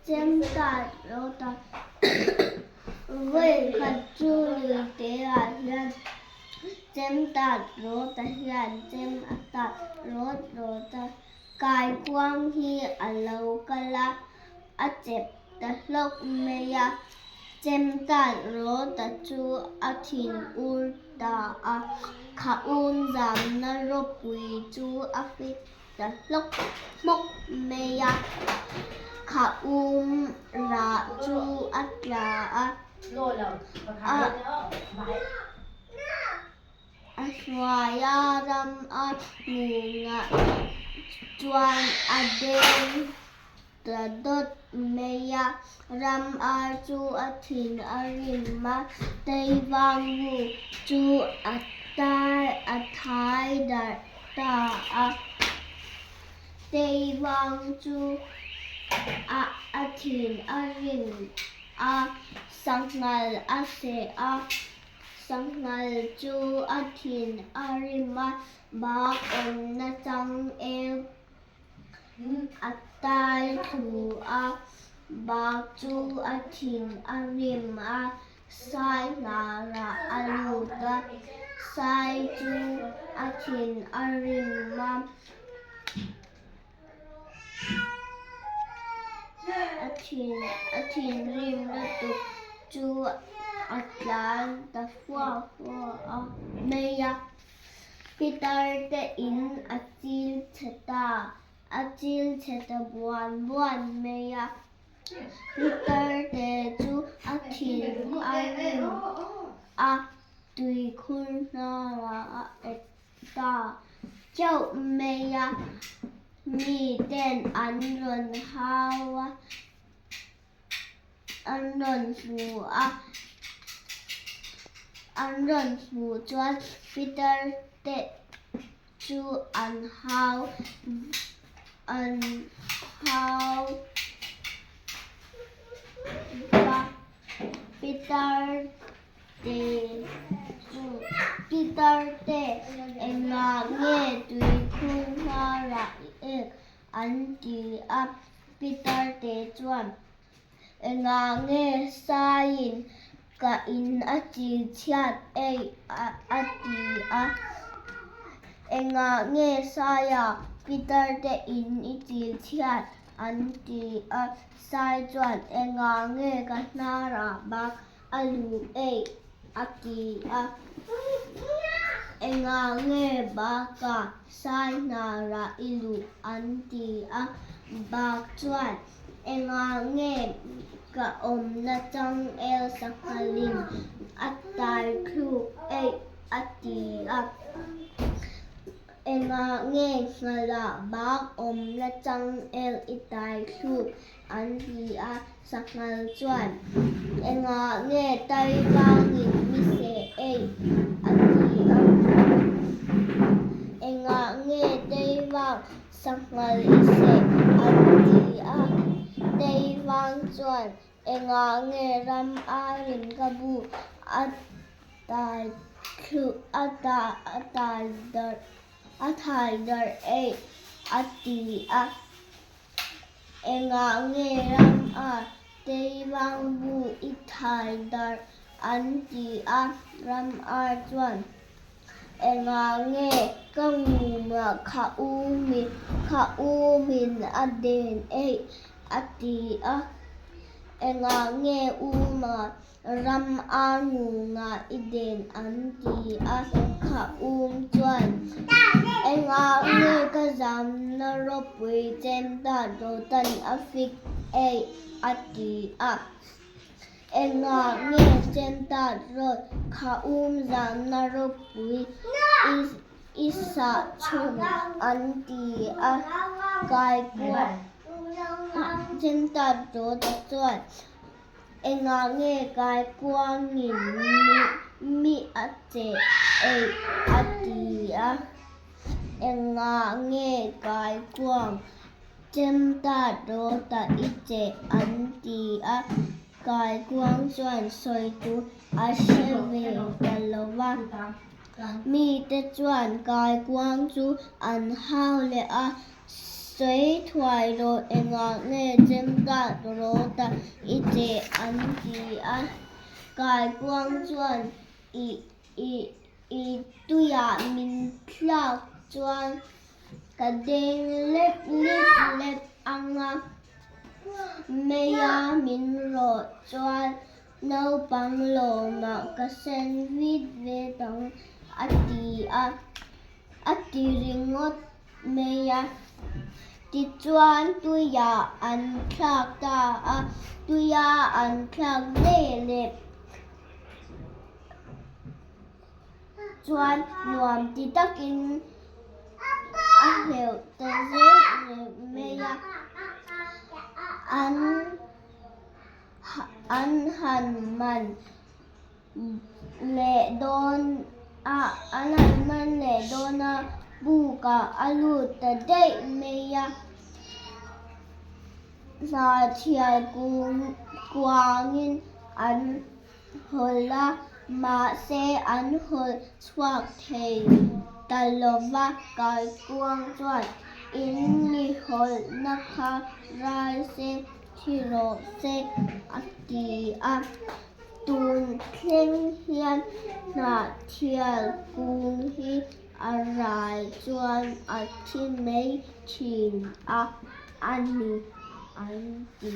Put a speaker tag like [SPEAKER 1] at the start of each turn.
[SPEAKER 1] chém ta rô ta với khát chú lì tế à hiền chém ta rô ta hiền chém ta rô ta cài quang hi à lâu ca la à chép ta lốc mê ya chém ta rô ta chú à thìn ul ta à khá un giảm na rô bùi chú à phít ta lốc mốc mê ya khá ra chú à la à Aswaya ram a ngunga chuan a den ta dot meya ram a chu a thin a rim ma tei wang wu chu a tai a thai da ta a tei wang chu a thin a rim a sangal a se a sangal chu a thin a rim a ba on na chang e a tai thu a ba chu a thin a rim a sai na ra a lu ta sai chu a thin a rim a thin rim ra tu chu atlan ta phua a meya Peter te in achil cheta buan meya Peter te chu athin a rim a tui khun na ra a ta chau meya mi ten an ron hawa an ron mu chuan Peter te chu an hau ba Peter te enga nge tui khun na ra an ti a Peter te chuan enga nge sain ka in a chi chiat a ti a enga nge saya Peter te in I chi chiat an ti a sai chuan enga nge ka na ra bak a lu a ti a enga nge ba ka sai na ra I lu an ti a bak chuan enga nge ka om na chang el sakalin at tai khu a ti a enga nge ngala bak om na chang el I tai khu an ti a sakal chuan enga nge tai wangin mi se a ti a enga nge tai wang sakal I se an ti a tei wang chuan enga nge ram a rim ka bu a tai khu a thai dar a ti a enga nge ram a tei wang bu I thai dar an ti a ram a chuan enga nge ka ngu ma kha u min a den a ti a enga nge u ma ram a ngu nga I den an ti a kha chuan enga nge ka zam na ro pui chem ta ro tan a fik a ti a enga nge chem ta ro kha zam na ro pui isa chun an ti a kai kwa chem ta ro ta chuan enga nge kai kwangin mi a che a ti a enga nge kai kwang chem ta ro ta I che an ti a kai kwang chuan soi tu a she ve ta lowa mi te chuan kai kwang chu an hau le a suy thoại rồi ngã nghe chém cả rồi ta ít chế ăn gì ăn cái quang chuẩn ý tôi mình lạc chuẩn cái đen lép ăn maya mình rồi chuẩn nấu bằng lò mà cái sandwich về tông ati ringot maya ti chuan tuya an thlak ta tuya an thlak le chuan nuam ti takin a heu ta ze maya an han man le don an han man le dona buka alu ta dei maya sa thial kuangin an hola ma se an hol chuak thei talova kai kuang chuan in ni hol na kha rai se thiro se ati tun thleng hian na thial kung hi a rai chuan a thi mei thin ani an ti